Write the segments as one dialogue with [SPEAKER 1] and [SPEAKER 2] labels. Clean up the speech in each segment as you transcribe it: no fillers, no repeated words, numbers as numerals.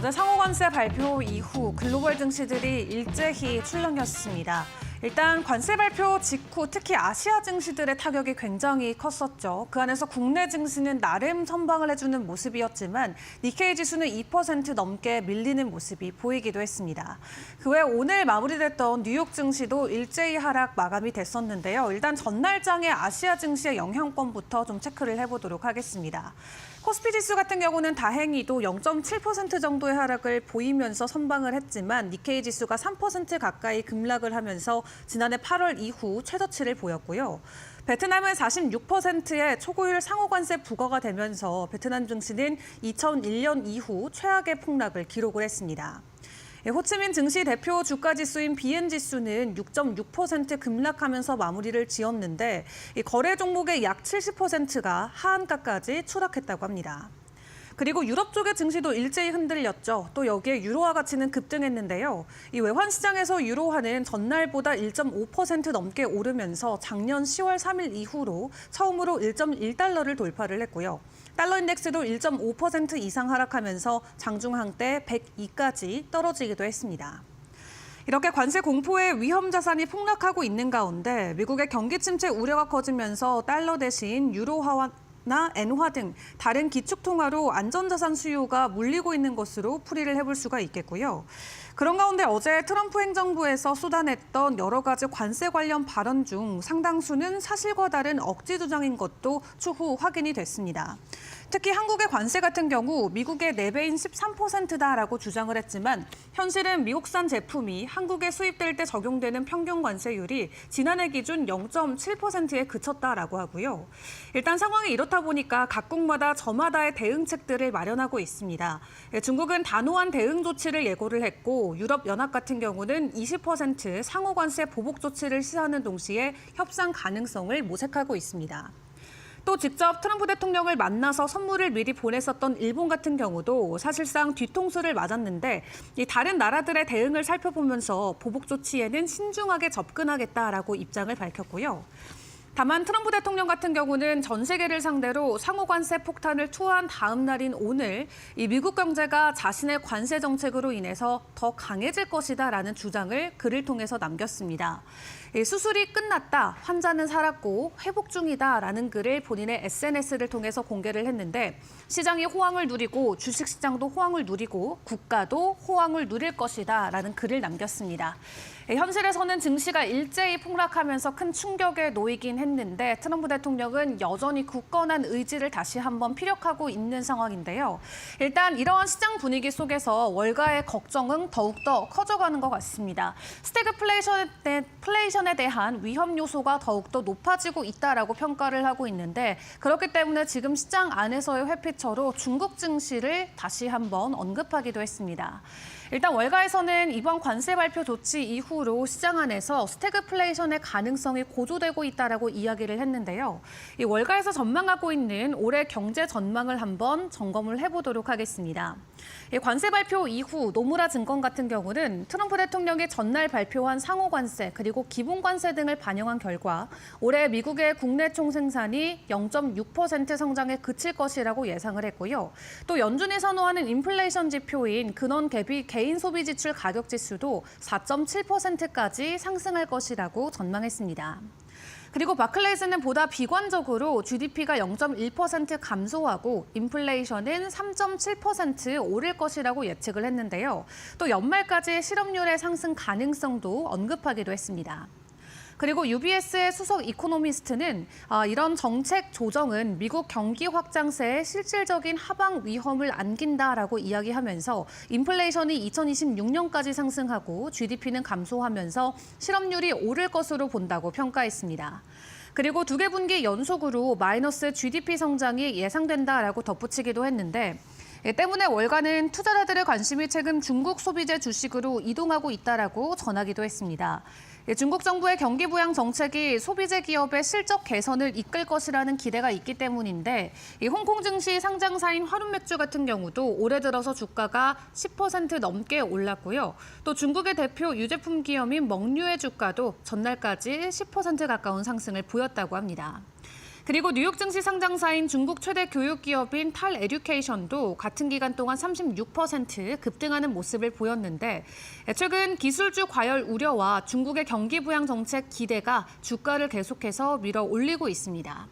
[SPEAKER 1] 어제 상호관세 발표 이후 글로벌 증시들이 일제히 출렁였습니다. 일단 관세 발표 직후 특히 아시아 증시들의 타격이 굉장히 컸었죠. 그 안에서 국내 증시는 나름 선방을 해주는 모습이었지만 니케이 지수는 2% 넘게 밀리는 모습이 보이기도 했습니다. 그 외 오늘 마무리됐던 뉴욕 증시도 일제히 하락 마감이 됐었는데요. 일단 전날장의 아시아 증시의 영향권부터 좀 체크를 해보도록 하겠습니다. 코스피 지수 같은 경우는 다행히도 0.7% 정도의 하락을 보이면서 선방을 했지만 니케이 지수가 3% 가까이 급락을 하면서 지난해 8월 이후 최저치를 보였고요. 베트남은 46%의 초고율 상호관세 부과가 되면서 베트남 증시는 2001년 이후 최악의 폭락을 기록을 했습니다. 호치민 증시 대표 주가지수인 BN-지수는 6.6% 급락하면서 마무리를 지었는데 거래 종목의 약 70%가 하한가까지 추락했다고 합니다. 그리고 유럽 쪽의 증시도 일제히 흔들렸죠. 또 여기에 유로화 가치는 급등했는데요. 이 외환 시장에서 유로화는 전날보다 1.5% 넘게 오르면서 작년 10월 3일 이후로 처음으로 1.1달러를 돌파를 했고요. 달러 인덱스도 1.5% 이상 하락하면서 장중 한때 102까지 떨어지기도 했습니다. 이렇게 관세 공포의 위험 자산이 폭락하고 있는 가운데 미국의 경기 침체 우려가 커지면서 달러 대신 유로화와 엔화 등 다른 기축통화로 안전자산 수요가 몰리고 있는 것으로 풀이를 해볼 수가 있겠고요. 그런 가운데 어제 트럼프 행정부에서 쏟아냈던 여러 가지 관세 관련 발언 중 상당수는 사실과 다른 억지 주장인 것도 추후 확인이 됐습니다. 특히 한국의 관세 같은 경우 미국의 4배인 13%다라고 주장을 했지만 현실은 미국산 제품이 한국에 수입될 때 적용되는 평균 관세율이 지난해 기준 0.7%에 그쳤다라고 하고요. 일단 상황이 이렇다 보니까 각국마다 저마다의 대응책들을 마련하고 있습니다. 중국은 단호한 대응 조치를 예고를 했고 유럽연합 같은 경우는 20% 상호관세 보복 조치를 시사하는 동시에 협상 가능성을 모색하고 있습니다. 또 직접 트럼프 대통령을 만나서 선물을 미리 보냈었던 일본 같은 경우도 사실상 뒤통수를 맞았는데 다른 나라들의 대응을 살펴보면서 보복 조치에는 신중하게 접근하겠다라고 입장을 밝혔고요. 다만 트럼프 대통령 같은 경우는 전 세계를 상대로 상호관세 폭탄을 투하한 다음 날인 오늘 이 미국 경제가 자신의 관세 정책으로 인해서 더 강해질 것이다라는 주장을 글을 통해서 남겼습니다. 수술이 끝났다, 환자는 살았고 회복 중이다라는 글을 본인의 SNS를 통해서 공개를 했는데 시장이 호황을 누리고 주식시장도 호황을 누리고 국가도 호황을 누릴 것이다라는 글을 남겼습니다. 현실에서는 증시가 일제히 폭락하면서 큰 충격에 놓이긴 했는데 트럼프 대통령은 여전히 굳건한 의지를 다시 한번 피력하고 있는 상황인데요. 일단 이러한 시장 분위기 속에서 월가의 걱정은 더욱더 커져가는 것 같습니다. 스태그플레이션에 대한 위험 요소가 더욱더 높아지고 있다라고 평가를 하고 있는데 그렇기 때문에 지금 시장 안에서의 회피처로 중국 증시를 다시 한번 언급하기도 했습니다. 일단 월가에서는 이번 관세 발표 조치 이후로 시장 안에서 스태그플레이션의 가능성이 고조되고 있다라고 이야기를 했는데요. 이 월가에서 전망하고 있는 올해 경제 전망을 한번 점검을 해보도록 하겠습니다. 관세 발표 이후 노무라 증권 같은 경우는 트럼프 대통령이 전날 발표한 상호관세 그리고 기본관세 등을 반영한 결과 올해 미국의 국내 총생산이 0.6% 성장에 그칠 것이라고 예상을 했고요. 또 연준이 선호하는 인플레이션 지표인 근원 대비 개인 소비 지출 가격 지수도 4.7%까지 상승할 것이라고 전망했습니다. 그리고 바클레이스는 보다 비관적으로 GDP가 0.1% 감소하고 인플레이션은 3.7% 오를 것이라고 예측을 했는데요. 또 연말까지 실업률의 상승 가능성도 언급하기도 했습니다. 그리고 UBS의 수석 이코노미스트는 이런 정책 조정은 미국 경기 확장세의 실질적인 하방 위험을 안긴다라고 이야기하면서 인플레이션이 2026년까지 상승하고 GDP는 감소하면서 실업률이 오를 것으로 본다고 평가했습니다. 그리고 2개 분기 연속으로 마이너스 GDP 성장이 예상된다라고 덧붙이기도 했는데 때문에 월가는 투자자들의 관심이 최근 중국 소비재 주식으로 이동하고 있다라고 전하기도 했습니다. 중국 정부의 경기 부양 정책이 소비재 기업의 실적 개선을 이끌 것이라는 기대가 있기 때문인데 홍콩 증시 상장사인 화룸맥주 같은 경우도 올해 들어서 주가가 10% 넘게 올랐고요. 또 중국의 대표 유제품 기업인 멍류의 주가도 전날까지 10% 가까운 상승을 보였다고 합니다. 그리고 뉴욕 증시 상장사인 중국 최대 교육 기업인 탈 에듀케이션도 같은 기간 동안 36% 급등하는 모습을 보였는데 최근 기술주 과열 우려와 중국의 경기 부양 정책 기대가 주가를 계속해서 밀어 올리고 있습니다.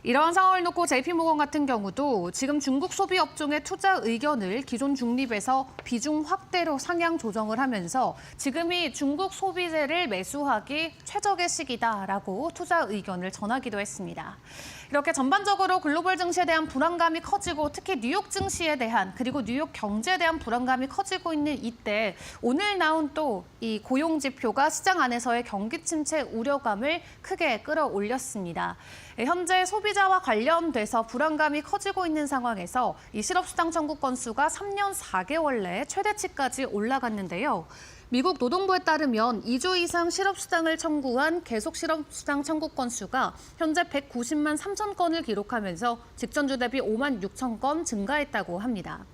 [SPEAKER 1] 이러한 상황을 놓고 JP모건 같은 경우도 지금 중국 소비 업종의 투자 의견을 기존 중립에서 비중 확대로 상향 조정을 하면서 지금이 중국 소비재를 매수하기 최적의 시기다라고 투자 의견을 전하기도 했습니다. 이렇게 전반적으로 글로벌 증시에 대한 불안감이 커지고 특히 뉴욕 증시에 대한 그리고 뉴욕 경제에 대한 불안감이 커지고 있는 이때 오늘 나온 또 이 고용 지표가 시장 안에서의 경기 침체 우려감을 크게 끌어올렸습니다. 현재 소비자와 관련돼서 불안감이 커지고 있는 상황에서 이 실업수당 청구 건수가 3년 4개월 내 최대치까지 올라갔는데요. 미국 노동부에 따르면 2주 이상 실업수당을 청구한 계속 실업수당 청구 건수가 현재 190만 3천 건을 기록하면서 직전주 대비 5만 6천 건 증가했다고 합니다.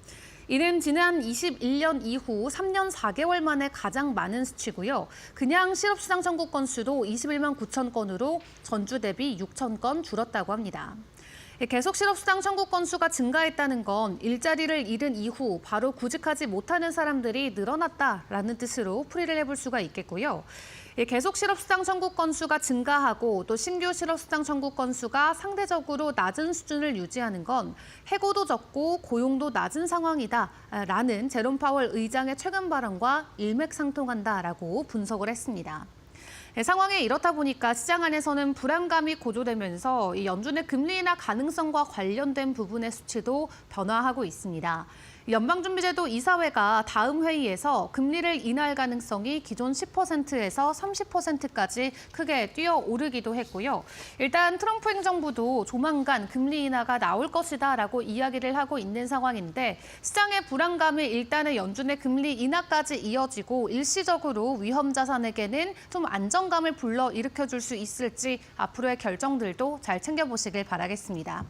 [SPEAKER 1] 이는 지난 21년 이후 3년 4개월 만에 가장 많은 수치고요. 그냥 실업수당 청구 건수도 21만 9천 건으로 전주 대비 6천 건 줄었다고 합니다. 계속 실업수당 청구 건수가 증가했다는 건 일자리를 잃은 이후 바로 구직하지 못하는 사람들이 늘어났다라는 뜻으로 풀이를 해볼 수가 있겠고요. 계속 실업수당 청구 건수가 증가하고 또 신규 실업수당 청구 건수가 상대적으로 낮은 수준을 유지하는 건 해고도 적고 고용도 낮은 상황이다라는 제롬 파월 의장의 최근 발언과 일맥상통한다라고 분석을 했습니다. 상황이 이렇다 보니까 시장 안에서는 불안감이 고조되면서 이 연준의 금리 인하 가능성과 관련된 부분의 수치도 변화하고 있습니다. 연방준비제도 이사회가 다음 회의에서 금리를 인하할 가능성이 기존 10%에서 30%까지 크게 뛰어오르기도 했고요. 일단 트럼프 행정부도 조만간 금리 인하가 나올 것이다라고 이야기를 하고 있는 상황인데 시장의 불안감이 일단은 연준의 금리 인하까지 이어지고 일시적으로 위험 자산에게는 좀 안정감을 불러일으켜줄 수 있을지 앞으로의 결정들도 잘 챙겨보시길 바라겠습니다.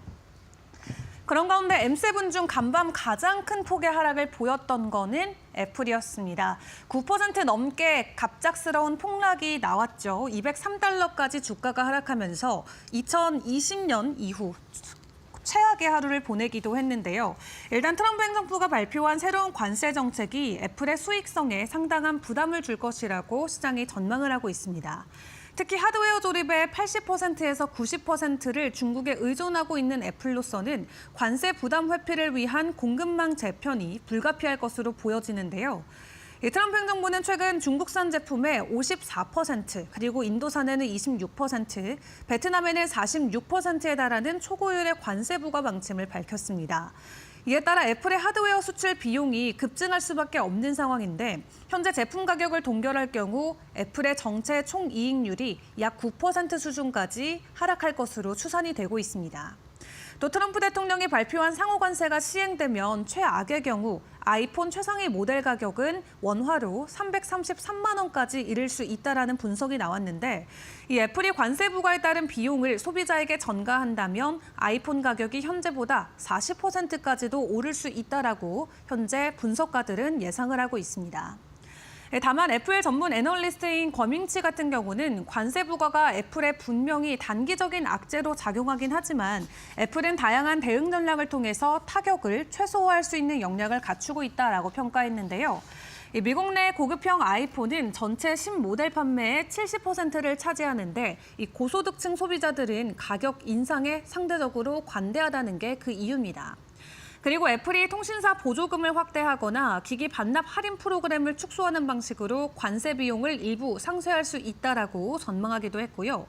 [SPEAKER 1] 그런 가운데 M7 중 간밤 가장 큰 폭의 하락을 보였던 거는 애플이었습니다. 9% 넘게 갑작스러운 폭락이 나왔죠. 203달러까지 주가가 하락하면서 2020년 이후 최악의 하루를 보내기도 했는데요. 일단 트럼프 행정부가 발표한 새로운 관세 정책이 애플의 수익성에 상당한 부담을 줄 것이라고 시장이 전망을 하고 있습니다. 특히 하드웨어 조립의 80%에서 90%를 중국에 의존하고 있는 애플로서는 관세 부담 회피를 위한 공급망 재편이 불가피할 것으로 보여지는데요. 트럼프 행정부는 최근 중국산 제품의 54%, 그리고 인도산에는 26%, 베트남에는 46%에 달하는 초고율의 관세 부과 방침을 밝혔습니다. 이에 따라 애플의 하드웨어 수출 비용이 급증할 수밖에 없는 상황인데 현재 제품 가격을 동결할 경우 애플의 정체 총이익률이 약 9% 수준까지 하락할 것으로 추산이 되고 있습니다. 또 트럼프 대통령이 발표한 상호 관세가 시행되면 최악의 경우 아이폰 최상위 모델 가격은 원화로 333만 원까지 이를 수 있다라는 분석이 나왔는데 이 애플이 관세 부과에 따른 비용을 소비자에게 전가한다면 아이폰 가격이 현재보다 40%까지도 오를 수 있다라고 현재 분석가들은 예상을 하고 있습니다. 다만 애플 전문 애널리스트인 권밍치 같은 경우는 관세 부과가 애플에 분명히 단기적인 악재로 작용하긴 하지만 애플은 다양한 대응 전략을 통해서 타격을 최소화할 수 있는 역량을 갖추고 있다라고 평가했는데요. 미국 내 고급형 아이폰은 전체 신모델 판매의 70%를 차지하는데 이 고소득층 소비자들은 가격 인상에 상대적으로 관대하다는 게 그 이유입니다. 그리고 애플이 통신사 보조금을 확대하거나 기기 반납 할인 프로그램을 축소하는 방식으로 관세 비용을 일부 상쇄할 수 있다라고 전망하기도 했고요.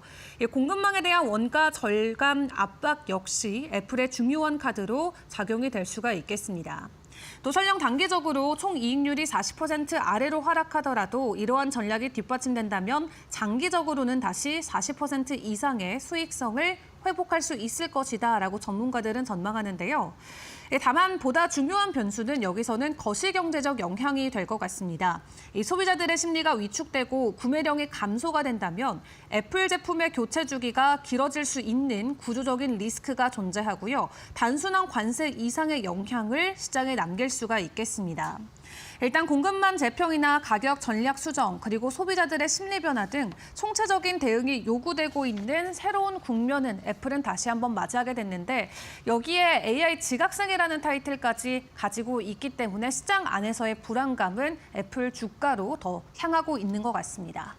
[SPEAKER 1] 공급망에 대한 원가 절감 압박 역시 애플의 중요한 카드로 작용이 될 수가 있겠습니다. 또 설령 단기적으로 총이익률이 40% 아래로 하락하더라도 이러한 전략이 뒷받침된다면 장기적으로는 다시 40% 이상의 수익성을 회복할 수 있을 것이다라고 전문가들은 전망하는데요. 다만 보다 중요한 변수는 여기서는 거시경제적 영향이 될 것 같습니다. 이 소비자들의 심리가 위축되고 구매량이 감소가 된다면 애플 제품의 교체 주기가 길어질 수 있는 구조적인 리스크가 존재하고요. 단순한 관세 이상의 영향을 시장에 남길 수가 있겠습니다. 일단 공급망 재평이나 가격 전략 수정, 그리고 소비자들의 심리 변화 등 총체적인 대응이 요구되고 있는 새로운 국면은 애플은 다시 한번 맞이하게 됐는데 여기에 AI 지각생이라는 타이틀까지 가지고 있기 때문에 시장 안에서의 불안감은 애플 주가로 더 향하고 있는 것 같습니다.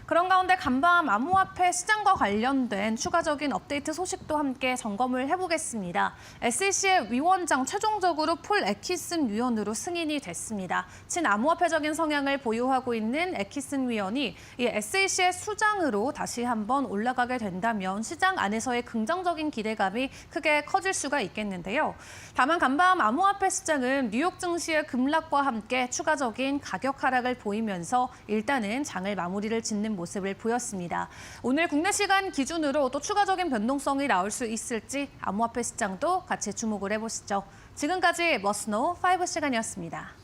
[SPEAKER 1] 그런 가운데 간밤 암호화폐 시장과 관련된 추가적인 업데이트 소식도 함께 점검을 해보겠습니다. SEC의 위원장 최종적으로 폴 애키슨 위원으로 승인이 됐습니다. 친암호화폐적인 성향을 보유하고 있는 애키슨 위원이 이 SEC의 수장으로 다시 한번 올라가게 된다면 시장 안에서의 긍정적인 기대감이 크게 커질 수가 있겠는데요. 다만 간밤 암호화폐 시장은 뉴욕 증시의 급락과 함께 추가적인 가격 하락을 보이면서 일단은 장을 마무리를 짓는 모습을 보였습니다. 오늘 국내 시간 기준으로 또 추가적인 변동성이 나올 수 있을지 암호화폐 시장도 같이 주목을 해보시죠. 지금까지 머스노 5 시간이었습니다.